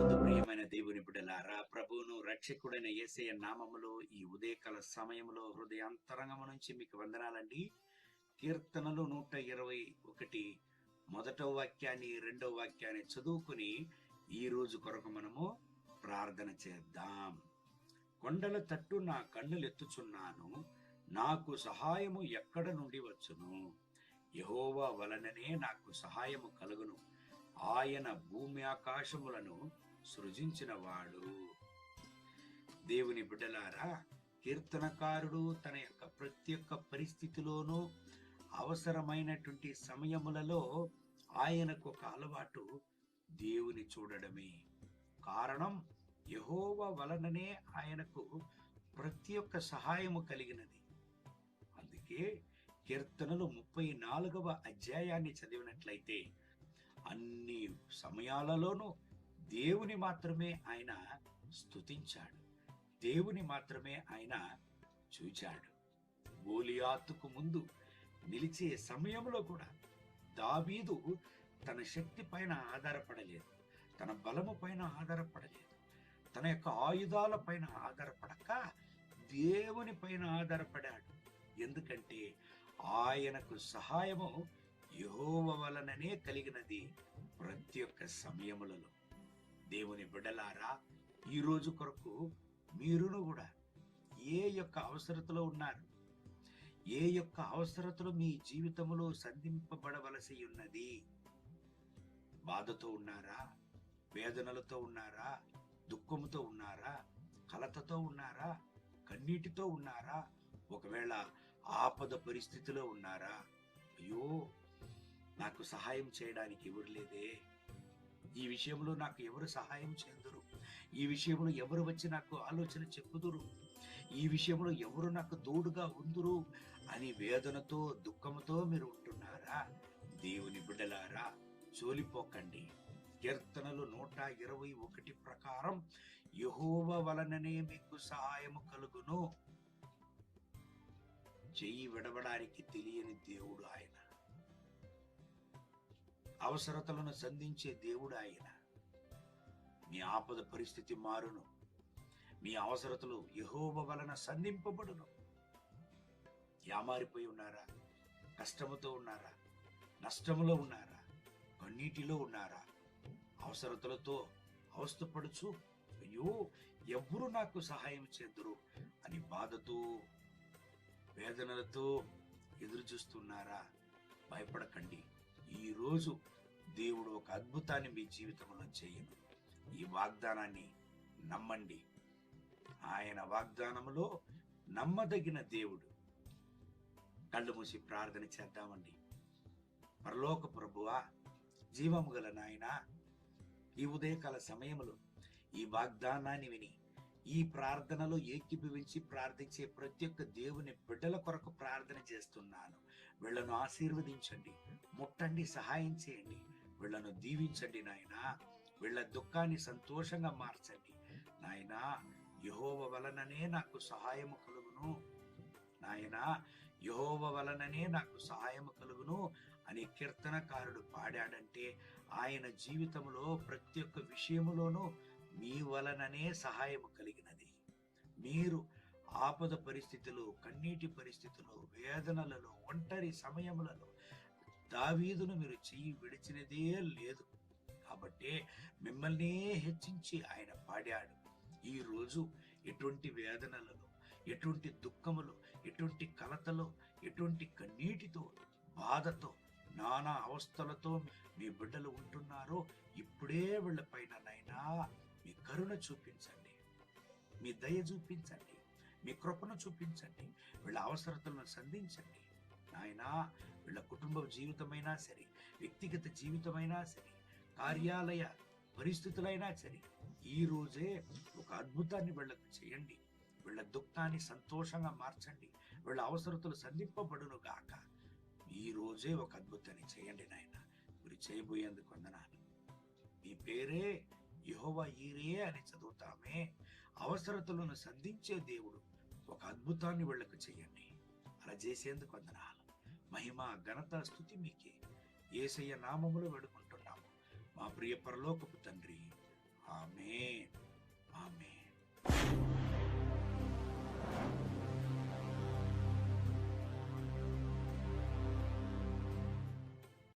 నందు ప్రియమైన దేవుని బిడ్డలారా, ప్రభువును రక్షకుడైన యేసయ్య నామములో ఈ ఉదయకాల సమయంలో హృదయాంతరంగము నుంచి మీకు వందనాలండి. కీర్తనలు 121 మొదటో వాక్యాన్ని రెండో వాక్యాన్ని చదువుకుని ఈ రోజు కొరకు మనము ప్రార్థన చేద్దాం. కొండల తట్టు నా కన్నులెత్తుచున్నాను, నాకు సహాయము ఎక్కడ నుండి వచ్చును? యెహోవా వలననే నాకు సహాయము కలుగును. ఆయన భూమి ఆకాశములను సృజించిన వాడు. దేవుని బిడ్డలారా, కీర్తనకారుడు తన యొక్క ప్రతి ఒక్క పరిస్థితిలోనూ అవసరమైనటువంటి సమయములలో ఆయనకు ఒక అలవాటు దేవుని చూడడమే. కారణం, యెహోవా వలననే ఆయనకు ప్రతి ఒక్క సహాయము కలిగినది. అందుకే కీర్తనలు 34వ అధ్యాయాన్ని చదివినట్లయితే అన్ని సమయాలలోనూ దేవుని మాత్రమే ఆయన స్తుతించాడు, దేవుని మాత్రమే ఆయన చూచాడు. గోలియాతుకు ముందు నిలిచే సమయంలో కూడా దావీదు తన శక్తి పైన ఆధారపడలేదు, తన బలము పైన ఆధారపడలేదు, తన యొక్క ఆయుధాల పైన ఆధారపడక దేవుని పైన ఆధారపడాడు. ఎందుకంటే ఆయనకు సహాయము యెహోవా వలననే కలిగినది ప్రతి ఒక్క సమయములలో. దేవుని బిడ్డలారా, ఈ రోజు కొరకు మీరును కూడా ఏ యొక్క అవసరతలో ఉన్నారు? ఏ యొక్క అవసరతలో మీ జీవితంలో సంధింపబడవలసి ఉన్నది? బాధతో ఉన్నారా? వేదనలతో ఉన్నారా? దుఃఖముతో ఉన్నారా? కలతతో ఉన్నారా? కన్నీటితో ఉన్నారా? ఒకవేళ ఆపద పరిస్థితిలో ఉన్నారా? అయ్యో, నాకు సహాయం చేయడానికి ఎవరు లేదే, ఈ విషయంలో నాకు ఎవరు సహాయం చేదురు, ఈ విషయంలో ఎవరు వచ్చి నాకు ఆలోచన చెప్పుదురు, ఈ విషయంలో ఎవరు నాకు తోడుగా ఉందురు అని వేదనతో దుఃఖంతో మీరు ఉంటున్నారా? దేవుని బిడ్డలారా, చోలిపోకండి. కీర్తనలు 121 ప్రకారం యెహోవా వలననే మీకు సహాయము కలుగును. చెయ్యి విడవడానికి తెలియని దేవుడు ఆయన. అవసరతలను సంధించే దేవుడు ఆయన. మీ ఆపద పరిస్థితి మారును. మీ అవసరతలు యెహోవా వలన సంధింపబడును. యామారిపోయి ఉన్నారా? కష్టముతో ఉన్నారా? నష్టములో ఉన్నారా? కన్నీటిలో ఉన్నారా? అవసరతలతో అవస్థపడుచు అయ్యో, ఎవ్వరు నాకు సహాయం చేదురు అని బాధతో వేదనలతో ఎదురు చూస్తున్నారా? భయపడకండి. ఈ రోజు దేవుడు ఒక అద్భుతాన్ని మీ జీవితంలో చేయను. ఈ వాగ్దానాన్ని నమ్మండి. ఆయన వాగ్దానములో నమ్మదగిన దేవుడు. కళ్ళు మూసి ప్రార్థన చేద్దామండి. పరలోక ప్రభువా, జీవము గల నాయనా, ఈ ఉదయకాల సమయములో ఈ వాగ్దానాన్ని విని ఈ ప్రార్థనలో ఏకీభవించి ప్రార్థించే ప్రతి ఒక్క దేవుని బిడ్డల కొరకు ప్రార్థన చేస్తున్నాను. వీళ్లను ఆశీర్వదించండి, ముట్టండి, సహాయం చేయండి, వీళ్లను దీవించండి నాయనా. వీళ్ల దుఃఖాన్ని సంతోషంగా మార్చండి నాయనా. యెహోవా వలననే నాకు సహాయము కలుగును నాయనా, యెహోవా వలననే నాకు సహాయము కలుగును అని కీర్తనకారుడు పాడాడంటే ఆయన జీవితంలో ప్రతి ఒక్క విషయములోనూ మీ వలననే సహాయము కలిగినది. మీరు ఆపద పరిస్థితులు, కన్నీటి పరిస్థితులు, వేదనలలో, ఒంటరి సమయములలో దావీదును మీరు చెయ్యి విడిచినదే లేదు. కాబట్టి మిమ్మల్ని హెచ్చించి ఆయన పాడాడు. ఈ రోజు ఎటువంటి వేదనలలో, ఎటువంటి దుఃఖములో, ఎటువంటి కలతలో, ఎటువంటి కన్నీటితో, బాధతో, నానా అవస్థలతో మీ బిడ్డలు ఉంటున్నారో ఇప్పుడే వీళ్ళ పైన నైనా మీ కరుణ చూపించండి, మీ దయ చూపించండి, మీ కృపను చూపించండి. వీళ్ళ అవసరతలను సంధించండి నాయనా. వీళ్ళ కుటుంబ జీవితమైనా సరే, వ్యక్తిగత జీవితమైనా సరే, కార్యాలయ పరిస్థితులైనా సరే, ఈ రోజే ఒక అద్భుతాన్ని వీళ్ళకు చేయండి. వీళ్ళ దుఃఖాన్ని సంతోషంగా మార్చండి. వీళ్ళ అవసరతలు సంధింపబడును గాక. ఈ రోజే ఒక అద్భుతాన్ని చేయండి నాయన. మీరు చేయబోయేందుకు వందనాలు. మీ పేరే యెహోవా ఈరే అని చదువుతామే. అవసరతలను సంధించే దేవుడు ఒక అద్భుతాన్ని వీళ్ళకు చేయండి. అలా చేసేందుకు వందనాలు. మహిమ, ఘనత, స్తుతి మీకే. యేసయ్య నామములో వేడుకుంటున్నాము మా ప్రియ పరలోకపు తండ్రి. ఆమేన్. ఆమేన్.